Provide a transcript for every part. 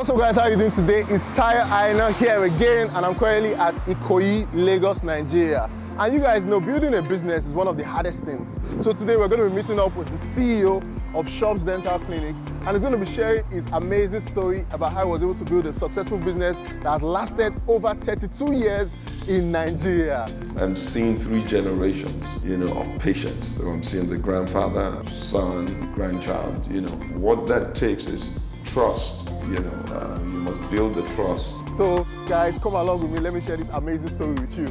What's up guys, how are you doing today? It's Tire Aina here again, and I'm currently at Ikoyi, Lagos, Nigeria. And you guys know building a business is one of the hardest things. So today we're going to be meeting up with the CEO of Shops Dental Clinic, and he's going to be sharing his amazing story about how he was able to build a successful business that has lasted over 32 years in Nigeria. I'm seeing 3 generations, of patients. So I'm seeing the grandfather, son, grandchild, What that takes is trust. You must build the trust. So guys, come along with me. Let me share this amazing story with you.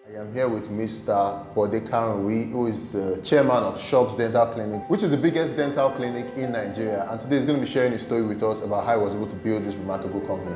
I am here with Mr. Bode Karunwi, who is the chairman of Shops Dental Clinic, which is the biggest dental clinic in Nigeria. And today he's going to be sharing his story with us about how he was able to build this remarkable company.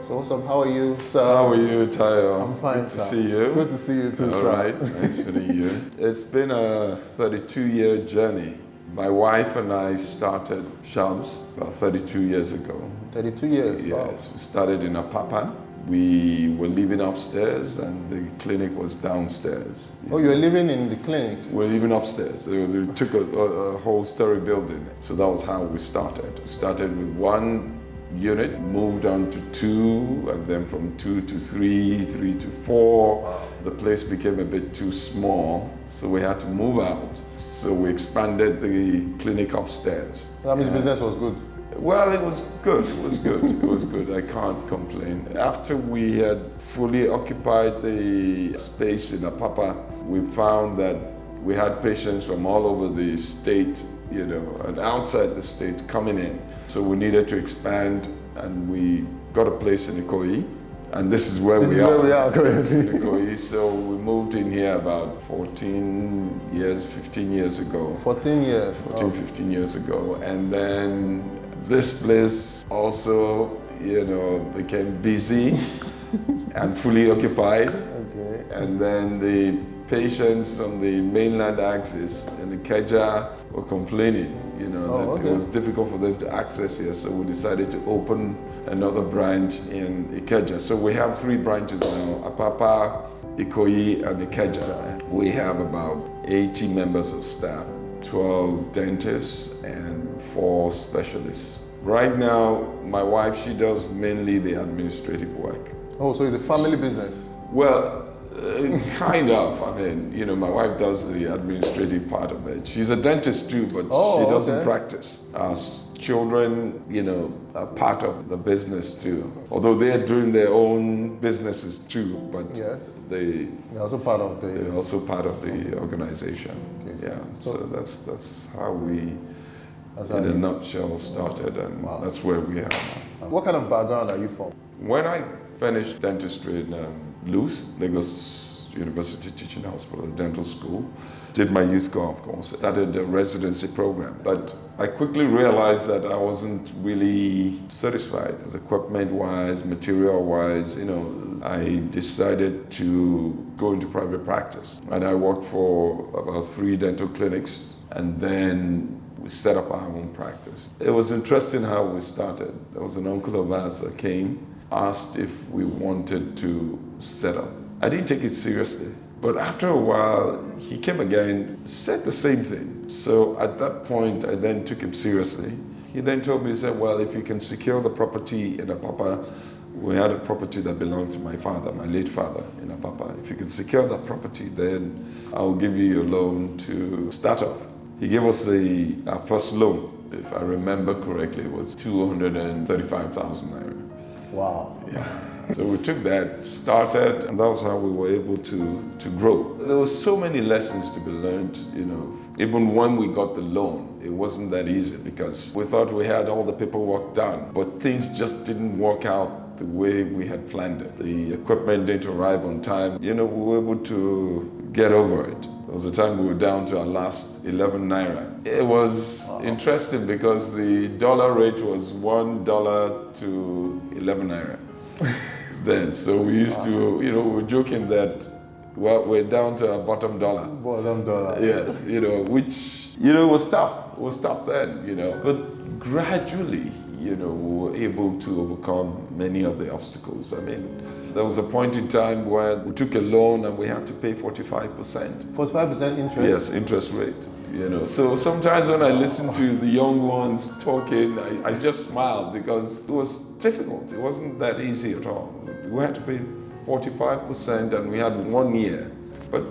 So what's up? How are you, sir? How are you, Tayo? I'm fine, Good sir. to see you. Good to see you too, All sir. right, nice to meet you. It's been a 32-year journey. My wife and I started Shops about 32 years ago. 32 years? Yes, Wow. we started in Apapa. We were living upstairs and the clinic was downstairs. Oh, you were living in the clinic? We were living upstairs. We took a whole story building. So that was how we started. We started with 1 unit, moved on to 2, and then from 2 to 3, 3 to 4. Wow. The place became a bit too small, so we had to move out. So we expanded the clinic upstairs. That means business was good. Well, it was good. It was good. It was good. I can't complain. After we had fully occupied the space in Apapa, we found that we had patients from all over the state, and outside the state coming in. So we needed to expand, and we got a place in Ikoyi. And this is where we are. Where we are currently. Ikoyi. So we moved in here about 14 years, 15 years ago. 14 years. 14, 15 years ago. And then this place also, became busy and fully occupied. Okay. And then the patients on the mainland axis in Ikeja were complaining, that it was difficult for them to access here. So we decided to open another branch in Ikeja. So we have 3 branches now, Apapa, Ikoyi, and Ikeja. We have about 80 members of staff, 12 dentists, and 4 specialists. Right now, my wife, she does mainly the administrative work. Oh, so it's a family business? Well, kind of. I mean, my wife does the administrative part of it. She's a dentist too, but she doesn't practice. Our children, are part of the business too. Although they are doing their own businesses too, but yes, they're also part of the. They're also part of the organization. Okay, yeah. So that's how we, that's in a nutshell, started, and that's where we are now. What kind of background are you from? When I finished dentistry in LUTH, Lagos University Teaching Hospital, dental school, did my youth corps, of course, started a residency program. But I quickly realized that I wasn't really satisfied as equipment-wise, material-wise. I decided to go into private practice. And I worked for about 3 dental clinics, and then we set up our own practice. It was interesting how we started. There was an uncle of ours that came, asked if we wanted to set up. I didn't take it seriously, but after a while, he came again, said the same thing. So at that point, I then took him seriously. He then told me, he said, well, if you can secure the property in Apapa, we had a property that belonged to my father, my late father in Apapa. If you can secure that property, then I'll give you your loan to start off. He gave us our first loan. If I remember correctly, it was 235,000 naira. Wow. Yeah. So we took that, started, and that was how we were able to grow. There were so many lessons to be learned, Even when we got the loan, it wasn't that easy because we thought we had all the paperwork done, but things just didn't work out the way we had planned it. The equipment didn't arrive on time. We were able to get over it. There was a time we were down to our last 11 naira. It was interesting because the dollar rate was $1 to 11 naira. Then, so we used to, we were joking that we're down to our bottom dollar. Bottom dollar. Yes, which It was tough. It was tough then, But gradually, we were able to overcome many of the obstacles. I mean, there was a point in time where we took a loan and we had to pay 45%. 45% interest? Yes, interest rate. So sometimes when I listen to the young ones talking, I just smile because it was difficult. It wasn't that easy at all. We had to pay 45% and we had 1 year. But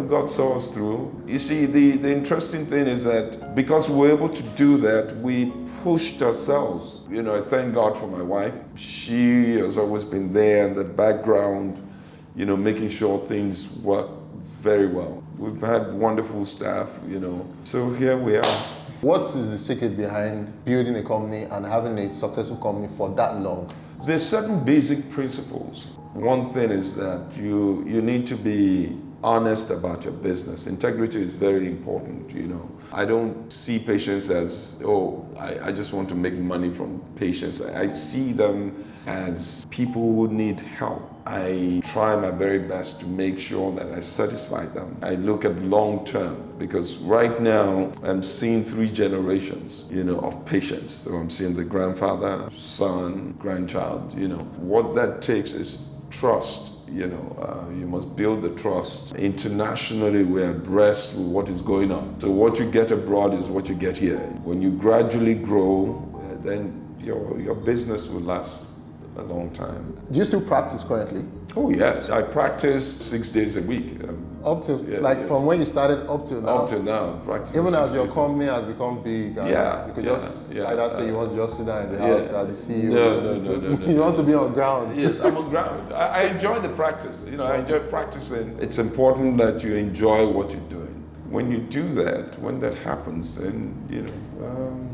God saw us through. You see, the interesting thing is that because we were able to do that, we pushed ourselves. I thank God for my wife. She has always been there in the background, making sure things work very well. We've had wonderful staff, So here we are. What is the secret behind building a company and having a successful company for that long? There's certain basic principles. One thing is that you need to be honest about your business. Integrity is very important, I don't see patients as, I just want to make money from patients. I see them as people who need help. I try my very best to make sure that I satisfy them. I look at long term because right now I'm seeing 3 generations, of patients. So I'm seeing the grandfather, son, grandchild, What that takes is trust. You must build the trust. Internationally, we're abreast with what is going on. So what you get abroad is what you get here. When you gradually grow, then your business will last a long time. Do you still practice currently? Oh yes, I practice 6 days a week. Up to, from when you started up to now? Up to now, practice. Even as your company has become big, and you could either say you want to just sit down in the house as the CEO. No. You want to be on ground. Yes, I'm on ground. I enjoy the practice. I enjoy practicing. It's important that you enjoy what you're doing. When you do that, when that happens, then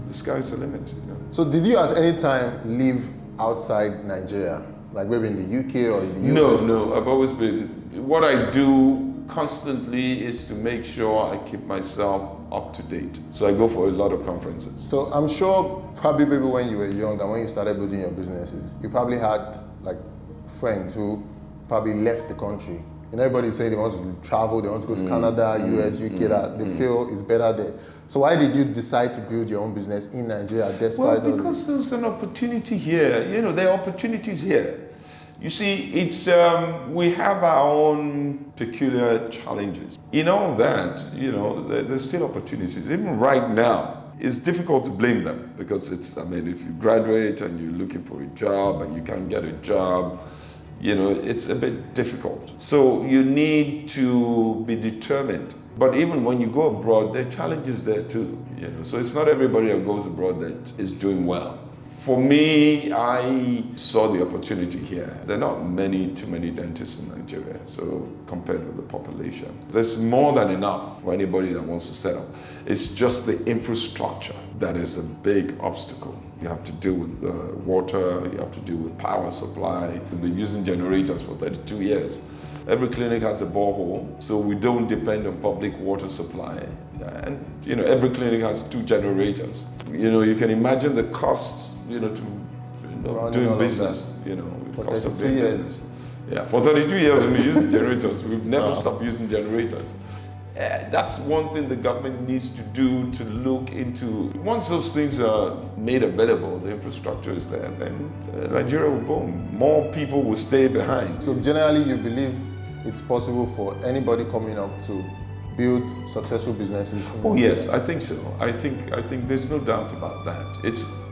the sky's the limit. So did you at any time live outside Nigeria, like maybe in the UK or in the US? No, I've always been, what I do constantly is to make sure I keep myself up to date. So I go for a lot of conferences. So I'm sure probably maybe when you were young and when you started building your businesses, you probably had like friends who probably left the country. Everybody say they want to travel, they want to go to Canada, US, UK, that they feel is better there. So why did you decide to build your own business in Nigeria despite Well, because there's an opportunity here. There are opportunities here. You see, it's we have our own peculiar challenges. In all that, there's still opportunities. Even right now, it's difficult to blame them because if you graduate and you're looking for a job and you can't get a job, it's a bit difficult. So you need to be determined. But even when you go abroad, there are challenges there too. So it's not everybody who goes abroad that is doing well. For me, I saw the opportunity here. There are not too many dentists in Nigeria, so compared with the population. There's more than enough for anybody that wants to set up. It's just the infrastructure that is a big obstacle. You have to deal with water, you have to deal with power supply. We've been using generators for 32 years. Every clinic has a borehole, so we don't depend on public water supply. And every clinic has 2 generators. You can imagine the cost, to doing business. For cost 32 of doing years. business. Yeah, for 32 years we've been using generators. We've never stopped using generators. That's one thing the government needs to do, to look into. Once those things are made available, the infrastructure is there, then Nigeria will boom. More people will stay behind. So generally you believe it's possible for anybody coming up to build successful businesses? Oh yes, I think so. I think there's no doubt about that.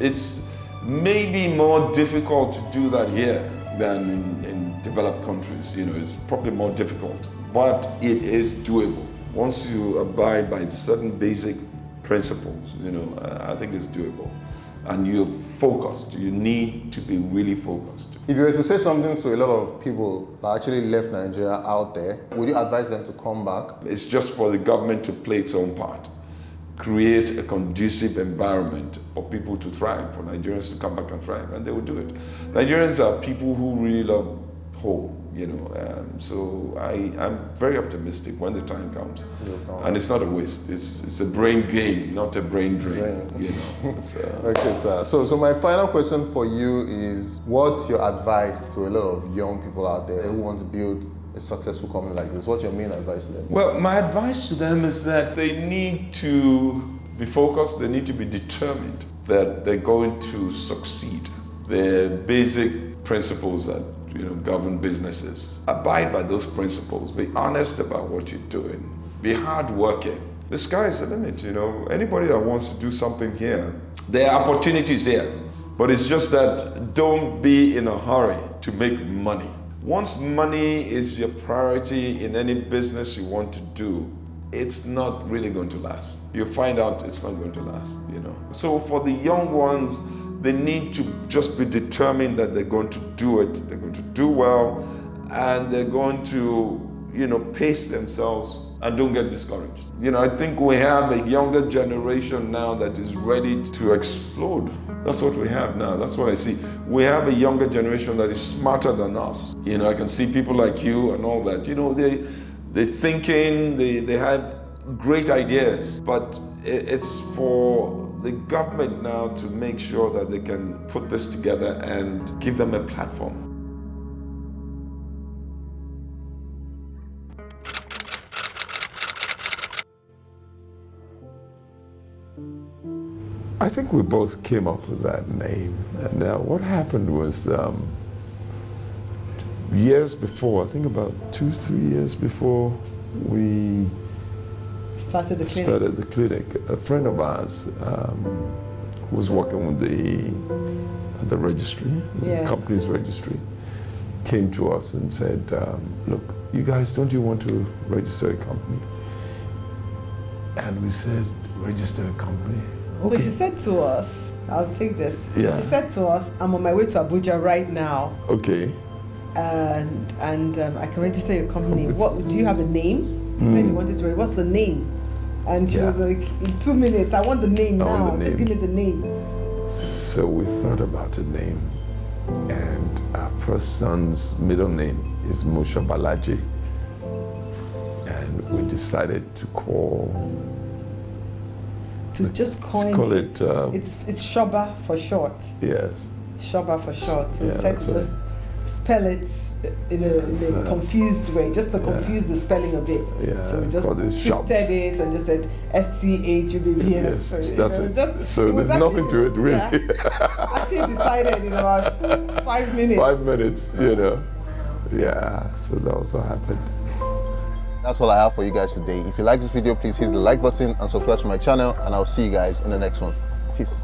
It's maybe more difficult to do that here than in developed countries. It's probably more difficult, but it is doable. Once you abide by certain basic principles, I think it's doable. And you're focused. You need to be really focused. If you were to say something to a lot of people that actually left Nigeria out there, would you advise them to come back? It's just for the government to play its own part. Create a conducive environment for people to thrive, for Nigerians to come back and thrive, and they will do it. Nigerians are people who really love home. So I'm very optimistic when the time comes. And it's not a waste, it's a brain gain, not a brain drain. Okay, sir. So my final question for you is, what's your advice to a lot of young people out there who want to build a successful company like this? What's your main advice to them? Well, my advice to them is that they need to be focused, they need to be determined that they're going to succeed. The basic principles that govern businesses. Abide by those principles. Be honest about what you're doing. Be hardworking. The sky is the limit, Anybody that wants to do something here, there are opportunities here. But it's just that don't be in a hurry to make money. Once money is your priority in any business you want to do, it's not really going to last. You'll find out it's not going to last, So for the young ones, they need to just be determined that they're going to do it, they're going to do well, and they're going to, pace themselves and don't get discouraged. I think we have a younger generation now that is ready to explode. That's what we have now. That's what I see. We have a younger generation that is smarter than us. I can see people like you and all that. They're thinking, they have great ideas, but it's for the government now to make sure that they can put this together and give them a platform. I think we both came up with that name. And what happened was years before, I think about 2-3 years before we started the clinic, a friend of ours who was working with the registry, the company's registry, came to us and said, look, you guys, don't you want to register a company? And we said, register a company? Okay. But she said to us, I'll take this. Yeah. She said to us, I'm on my way to Abuja right now. Okay. And I can register your company. What do you have a name? You said you wanted to. What's the name? And she was like, in 2 minutes, I want the name now. Just give me the name. So we thought about a name, and our first son's middle name is Musha Balaji, and we decided to call it. It's Shoba for short. Yes. Shoba for short. So we decided to just spell it in a confused way, just to confuse the spelling a bit. Yeah, so we just twisted it and just said SCHUBBS. Yes, that's it. So there's nothing to it, really. Actually decided in about 5 minutes. 5 minutes, Yeah, so that also happened. That's all I have for you guys today. If you like this video, please hit the like button and subscribe to my channel, and I'll see you guys in the next one. Peace.